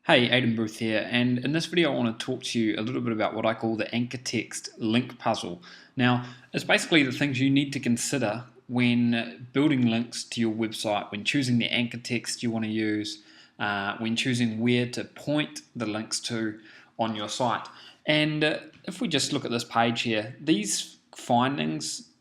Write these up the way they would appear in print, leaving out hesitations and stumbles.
Hey, Aidan here, and in this video I want to talk to you a little bit about what I call the anchor text link puzzle. Now, it's basically the things you need to consider when building links to your website, when choosing the anchor text you want to use, when choosing where to point the links to on your site. And if we just look at this page here, these findings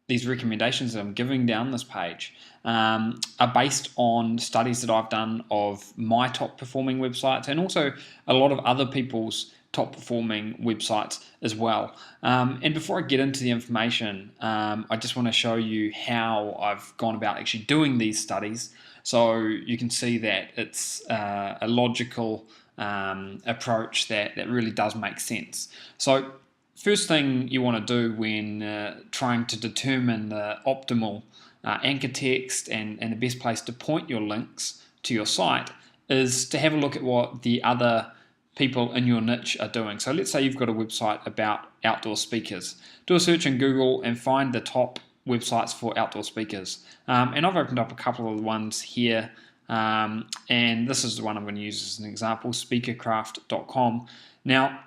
these recommendations that I'm giving down this page are based on studies that I've done of my top performing websites and also a lot of other people's top performing websites as well. And before I get into the information, I just want to show you how I've gone about actually doing these studies, so you can see that it's a logical approach that really does make sense. So first thing you want to do when trying to determine the optimal anchor text and the best place to point your links to your site is to have a look at what the other people in your niche are doing. So let's say you've got a website about outdoor speakers. Do a search in Google and find the top websites for outdoor speakers. And I've opened up a couple of the ones here, and this is the one I'm going to use as an example, speakercraft.com. Now,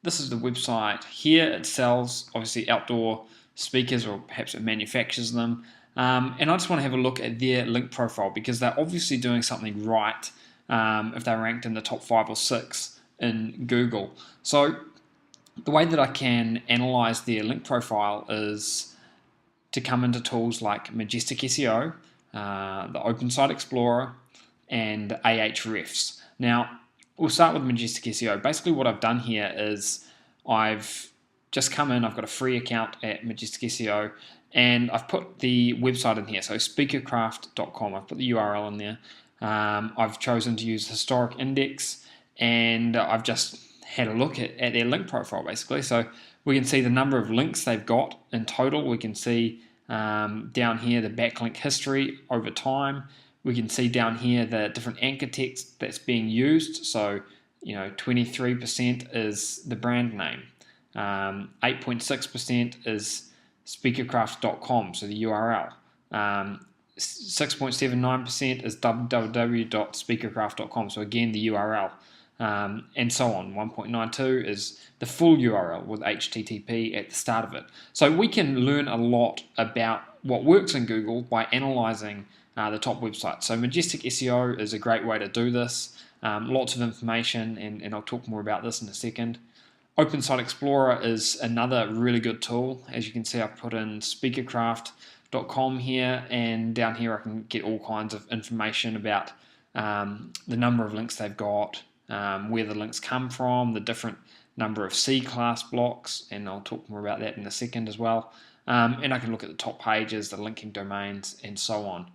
this is the website here. It sells obviously outdoor speakers, or perhaps it manufactures them. And I just want to have a look at their link profile because they're obviously doing something right if they're ranked in the top 5 or 6 in Google. So the way that I can analyze their link profile is to come into tools like Majestic SEO, the Open Site Explorer, and Ahrefs. Now, we'll start with Majestic SEO. Basically what I've done here is I've just come in, I've got a free account at Majestic SEO, and I've put the website in here, so speakercraft.com. I've put the URL in there. I've chosen to use historic index, and I've just had a look at their link profile basically. So we can see the number of links they've got in total. We can see down here the backlink history over time. We can see down here the different anchor text that's being used. So, 23% is the brand name. 8.6% is speakercraft.com, so the URL. 6.79% is www.speakercraft.com, so again the URL. And so on. 1.92 is the full URL with HTTP at the start of it. So we can learn a lot about what works in Google by analyzing the top websites. So Majestic SEO is a great way to do this. Lots of information, and I'll talk more about this in a second. Open Site Explorer is another really good tool. As you can see, I've put in speakercraft.com here, and down here I can get all kinds of information about the number of links they've got, where the links come from, the different number of C-class blocks, and I'll talk more about that in a second as well. And I can look at the top pages, the linking domains, and so on.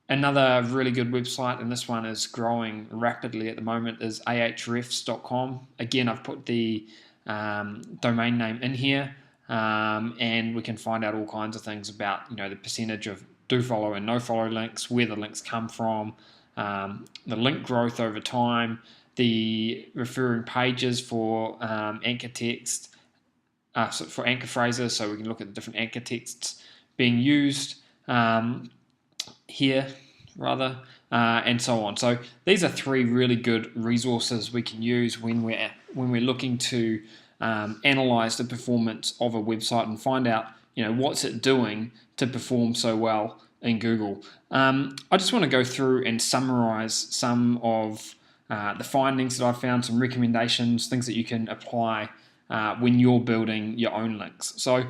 Another really good website, and this one is growing rapidly at the moment, is ahrefs.com. Again, I've put the domain name in here, and we can find out all kinds of things about the percentage of do follow and no follow links, where the links come from, the link growth over time, the referring pages for anchor text, for anchor phrases, so we can look at the different anchor texts being used here, and so on. So these are 3 really good resources we can use when we're looking to analyze the performance of a website and find out what's it doing to perform so well in Google. I just want to go through and summarize some of the findings that I've found, some recommendations, things that you can apply when you're building your own links. So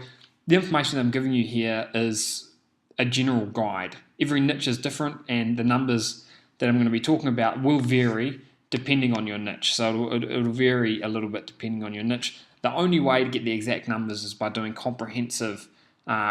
the information that I'm giving you here is a general guide. Every niche is different, and the numbers that I'm going to be talking about will vary depending on your niche. So it'll vary a little bit depending on your niche. The only way to get the exact numbers is by doing comprehensive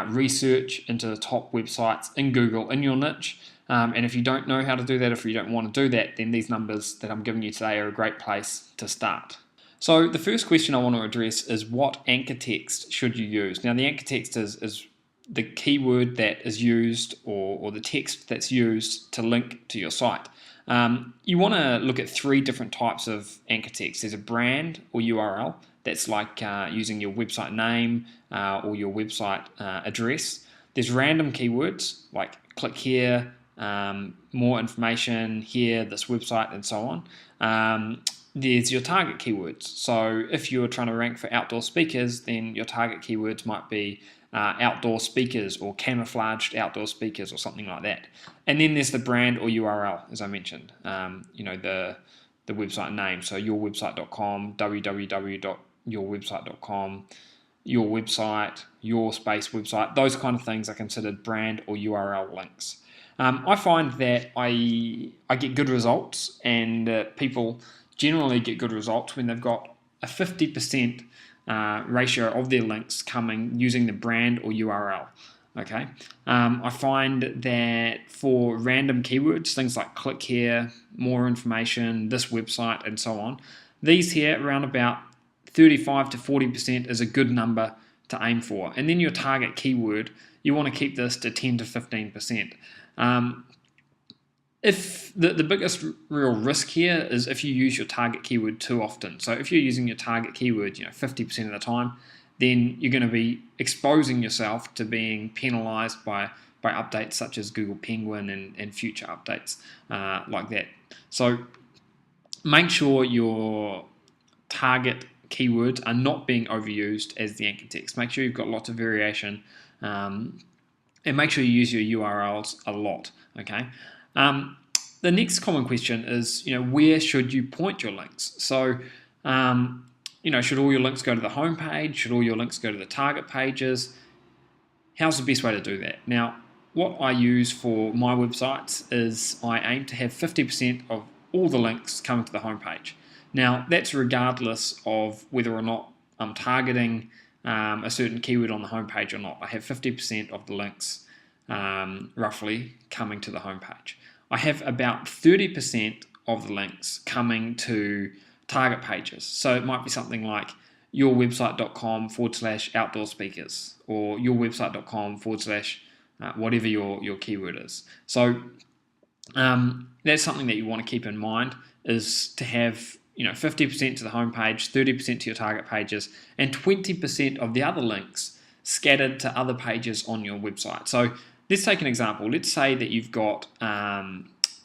research into the top websites in Google in your niche. And if you don't know how to do that, if you don't want to do that, then these numbers that I'm giving you today are a great place to start. So the first question I want to address is, what anchor text should you use? Now, the anchor text is the keyword that is used, or the text that's used to link to your site. You want to look at 3 different types of anchor text. There's a brand or URL, that's like using your website name or your website address. There's random keywords like click here, more information here, this website, and so on. There's your target keywords. So if you're trying to rank for outdoor speakers, then your target keywords might be outdoor speakers or camouflaged outdoor speakers or something like that. And then there's the brand or URL, as I mentioned, the website name. So yourwebsite.com, www.yourwebsite.com, your website, your space website, those kind of things are considered brand or URL links. I find that I get good results, and people generally get good results when they've got a 50% ratio of their links coming using the brand or URL. Okay, I find that for random keywords, things like click here, more information, this website, and so on, these here around about 35 to 40% is a good number to aim for. And then your target keyword, you want to keep this to 10 to 15%. If the biggest real risk here is if you use your target keyword too often. So if you're using your target keyword 50% of the time, then you're going to be exposing yourself to being penalized by updates such as Google Penguin and future updates like that. So make sure your target keywords are not being overused as the anchor text. Make sure you've got lots of variation, and make sure you use your URLs a lot. Okay. The next common question is, where should you point your links? So, should all your links go to the home page? Should all your links go to the target pages? How's the best way to do that? Now, what I use for my websites is I aim to have 50% of all the links coming to the home page. Now, that's regardless of whether or not I'm targeting a certain keyword on the home page or not. I have 50% of the links roughly coming to the home page. I have about 30% of the links coming to target pages. So it might be something like yourwebsite.com/outdoor speakers or yourwebsite.com/ whatever your keyword is. So that's something that you want to keep in mind, is to have 50% to the home page, 30% to your target pages, and 20% of the other links scattered to other pages on your website. So let's take an example. Let's say that you've got a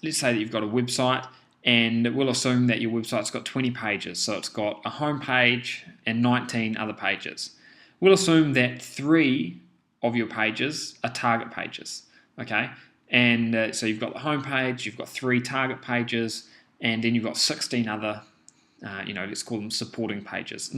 website, and we'll assume that your website's got 20 pages. So it's got a home page and 19 other pages. We'll assume that 3 of your pages are target pages. Okay, and so you've got the home page, you've got 3 target pages, and then you've got 16 other, let's call them supporting pages,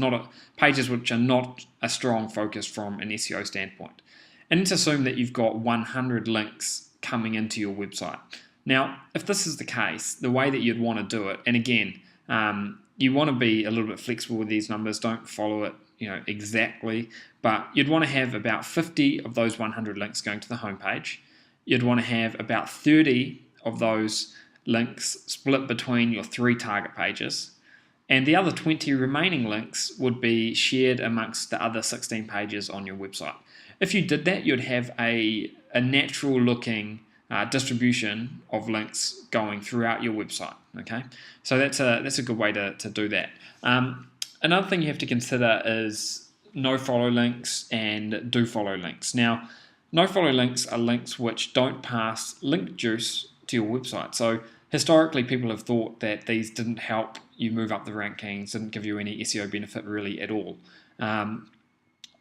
pages which are not a strong focus from an SEO standpoint. And let's assume that you've got 100 links coming into your website. Now, if this is the case, the way that you'd want to do it, and again, you want to be a little bit flexible with these numbers, don't follow it exactly, but you'd want to have about 50 of those 100 links going to the homepage. You'd want to have about 30 of those links split between your 3 target pages, and the other 20 remaining links would be shared amongst the other 16 pages on your website. If you did that, you'd have a natural looking distribution of links going throughout your website. Okay, so that's a good way to do that. Another thing you have to consider is no follow links and do follow links. Now, no follow links are links which don't pass link juice to your website. So historically, people have thought that these didn't help you move up the rankings, didn't give you any SEO benefit really at all.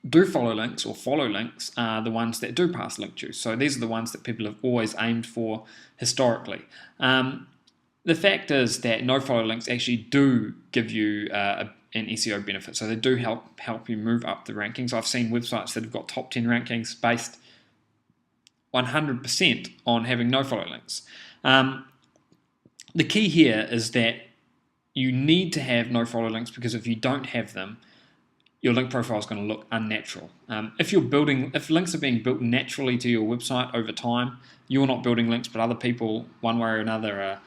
Do follow links or follow links are the ones that do pass link juice. So these are the ones that people have always aimed for historically. The fact is that no follow links actually do give you an SEO benefit. So they do help you move up the rankings. I've seen websites that have got top 10 rankings based 100% on having no follow links. The key here is that you need to have no follow links, because if you don't have them, your link profile is going to look unnatural. If links are being built naturally to your website over time, you're not building links, but other people, one way or another, are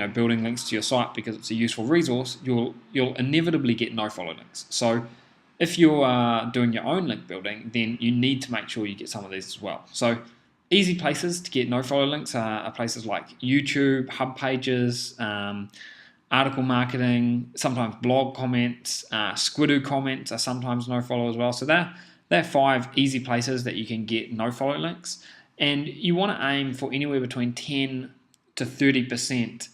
building links to your site because it's a useful resource, you'll inevitably get no follow links. So if you are doing your own link building, then you need to make sure you get some of these as well. So easy places to get no follow links are places like YouTube, hub pages, article marketing, sometimes blog comments, Squidoo comments are sometimes no follow as well. So they're 5 easy places that you can get no follow links. And you want to aim for anywhere between 10 to 30%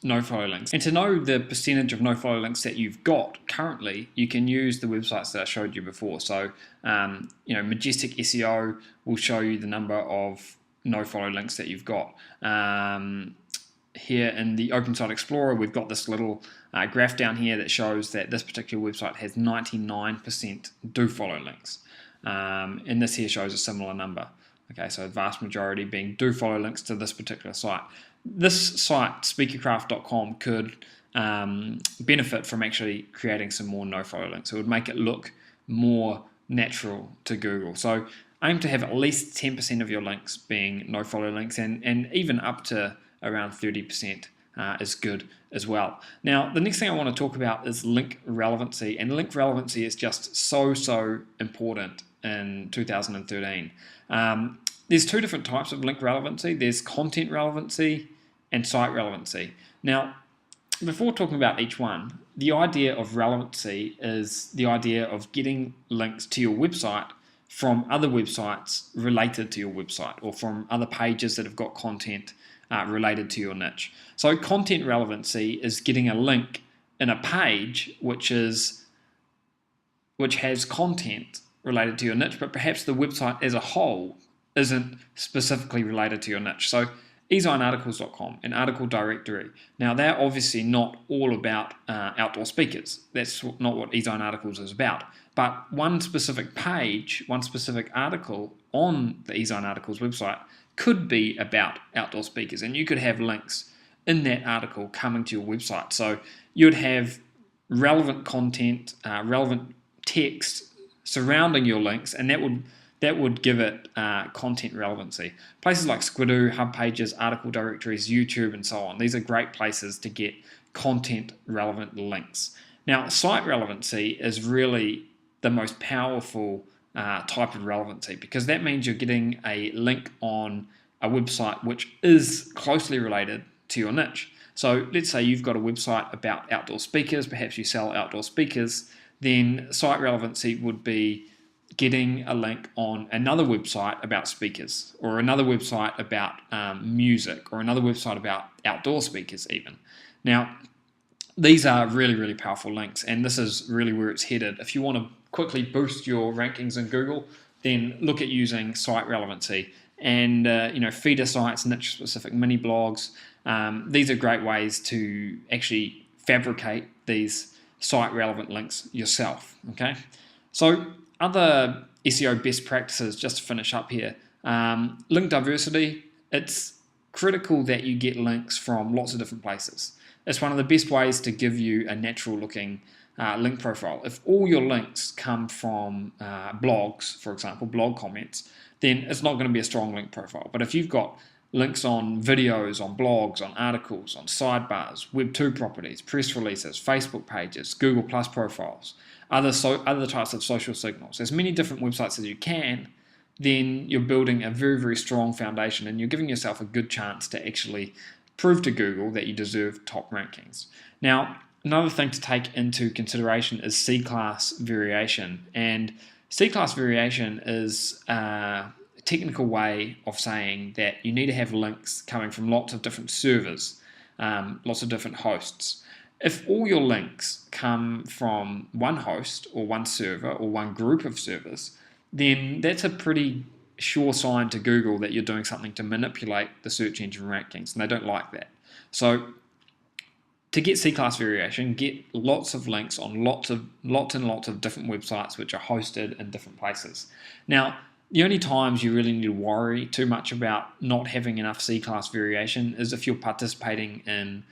no-follow links. And to know the percentage of no-follow links that you've got currently, you can use the websites that I showed you before. So, Majestic SEO will show you the number of no-follow links that you've got. Here in the Open Site Explorer, we've got this little graph down here that shows that this particular website has 99% do-follow links. And this here shows a similar number. Okay, so the vast majority being do-follow links to this particular site. This site, speakercraft.com, could benefit from actually creating some more no-follow links. It would make it look more natural to Google. So aim to have at least 10% of your links being no-follow links, and even up to around 30% is good as well. Now, the next thing I want to talk about is link relevancy, and link relevancy is just so important in 2013. There's two different types of link relevancy. There's content relevancy and site relevancy. Now, before talking about each one, the idea of relevancy is the idea of getting links to your website from other websites related to your website, or from other pages that have got content related to your niche. So content relevancy is getting a link in a page which has content related to your niche, but perhaps the website as a whole isn't specifically related to your niche. So ezinearticles.com, an article directory. Now, they're obviously not all about outdoor speakers. That's not what Ezine Articles is about. But one specific page, one specific article on the Ezine Articles website could be about outdoor speakers, and you could have links in that article coming to your website. So you'd have relevant content, relevant text surrounding your links, and that would give it content relevancy. Places like Squidoo, Hub Pages, article directories, YouTube, and so on. These are great places to get content relevant links. Now, site relevancy is really the most powerful type of relevancy, because that means you're getting a link on a website which is closely related to your niche. So let's say you've got a website about outdoor speakers, perhaps you sell outdoor speakers, then site relevancy would be getting a link on another website about speakers, or another website about music, or another website about outdoor speakers even. Now, these are really powerful links, and this is really where it's headed. If you want to quickly boost your rankings in Google, then look at using site relevancy. And feeder sites, niche-specific mini blogs. These are great ways to actually fabricate these site-relevant links yourself. Okay, so other SEO best practices, just to finish up here. Link diversity. It's critical that you get links from lots of different places. It's one of the best ways to give you a natural-looking link profile. If all your links come from blogs, for example, blog comments, then it's not going to be a strong link profile. But if you've got links on videos, on blogs, on articles, on sidebars, Web 2 properties, press releases, Facebook pages, Google Plus profiles, other types of social signals, as many different websites as you can, then you're building a very strong foundation, and you're giving yourself a good chance to actually prove to Google that you deserve top rankings. Now, another thing to take into consideration is CClass Variation. And CClass Variation is a technical way of saying that you need to have links coming from lots of different servers, lots of different hosts. If all your links come from one host, or one server, or one group of servers, then that's a pretty sure sign to Google that you're doing something to manipulate the search engine rankings, and they don't like that. So to get CClass Variation, get lots of links on lots and lots of different websites which are hosted in different places. Now, the only times you really need to worry too much about not having enough CClass Variation is if you're participating in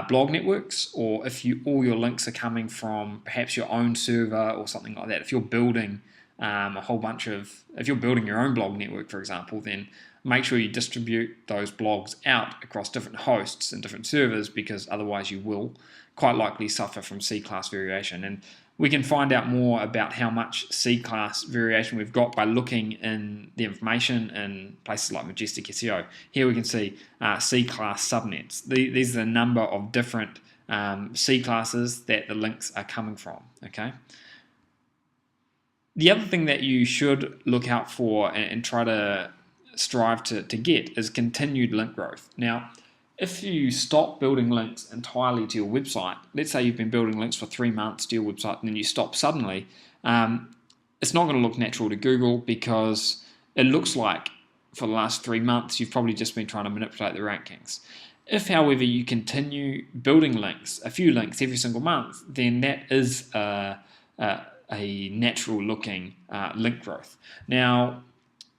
blog networks, or if all your links are coming from perhaps your own server or something like that. If you're building if you're building your own blog network, for example, then make sure you distribute those blogs out across different hosts and different servers, because otherwise you will quite likely suffer from CClass Variation. And we can find out more about how much CClass Variation we've got by looking in the information in places like Majestic SEO. Here we can see CClass subnets. These are the number of different C classes that the links are coming from. Okay. The other thing that you should look out for and try to strive to get is continued link growth. Now, if you stop building links entirely to your website, let's say you've been building links for 3 months to your website and then you stop suddenly, it's not going to look natural to Google, because it looks like for the last 3 months you've probably just been trying to manipulate the rankings. If, however, you continue building links, a few links every single month, then that is a natural looking link growth. Now,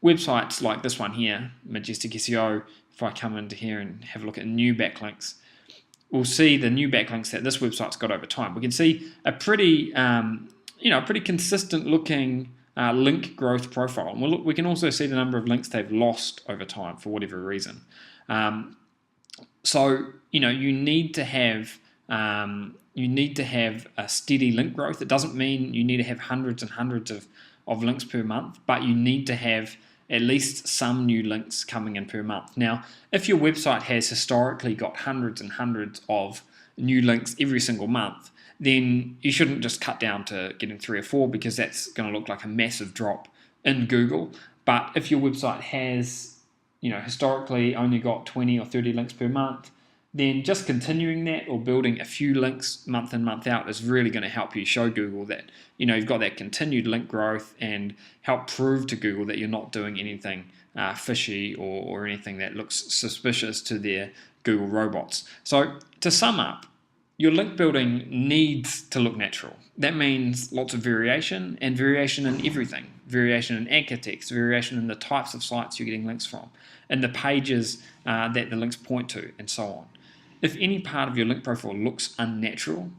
websites like this one here, Majestic SEO, if I come into here and have a look at new backlinks, we'll see the new backlinks that this website's got over time. We can see a pretty, pretty consistent looking link growth profile. And we can also see the number of links they've lost over time for whatever reason. So you need to have a steady link growth. It doesn't mean you need to have hundreds and hundreds of links per month, but you need to have at least some new links coming in per month. Now, if your website has historically got hundreds and hundreds of new links every single month, then you shouldn't just cut down to getting 3 or 4, because that's going to look like a massive drop in Google. But if your website has, historically only got 20 or 30 links per month, then just continuing that or building a few links month in, month out is really going to help you show Google that you've got that continued link growth, and help prove to Google that you're not doing anything fishy or anything that looks suspicious to their Google robots. So to sum up, your link building needs to look natural. That means lots of variation, and variation in everything. Variation in anchor text, variation in the types of sites you're getting links from, and the pages that the links point to, and so on. If any part of your link profile looks unnatural,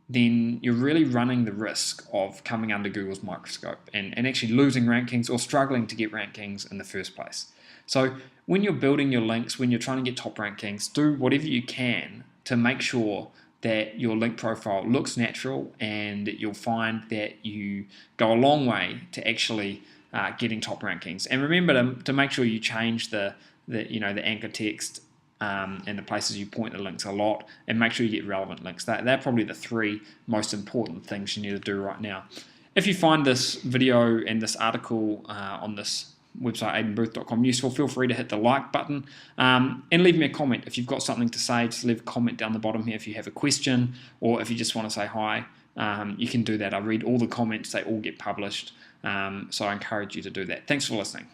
then you're really running the risk of coming under Google's microscope and actually losing rankings or struggling to get rankings in the first place. So when you're building your links, when you're trying to get top rankings, do whatever you can to make sure that your link profile looks natural, and you'll find that you go a long way to actually getting top rankings. And remember to make sure you change the anchor text and the places you point the links a lot, and make sure you get relevant links. They're probably the 3 most important things you need to do right now. If you find this video and this article on this website, aidanbooth.com, useful, feel free to hit the like button and leave me a comment. If you've got something to say, just leave a comment down the bottom here. If you have a question, or if you just want to say hi, you can do that. I read all the comments, they all get published, so I encourage you to do that. Thanks for listening.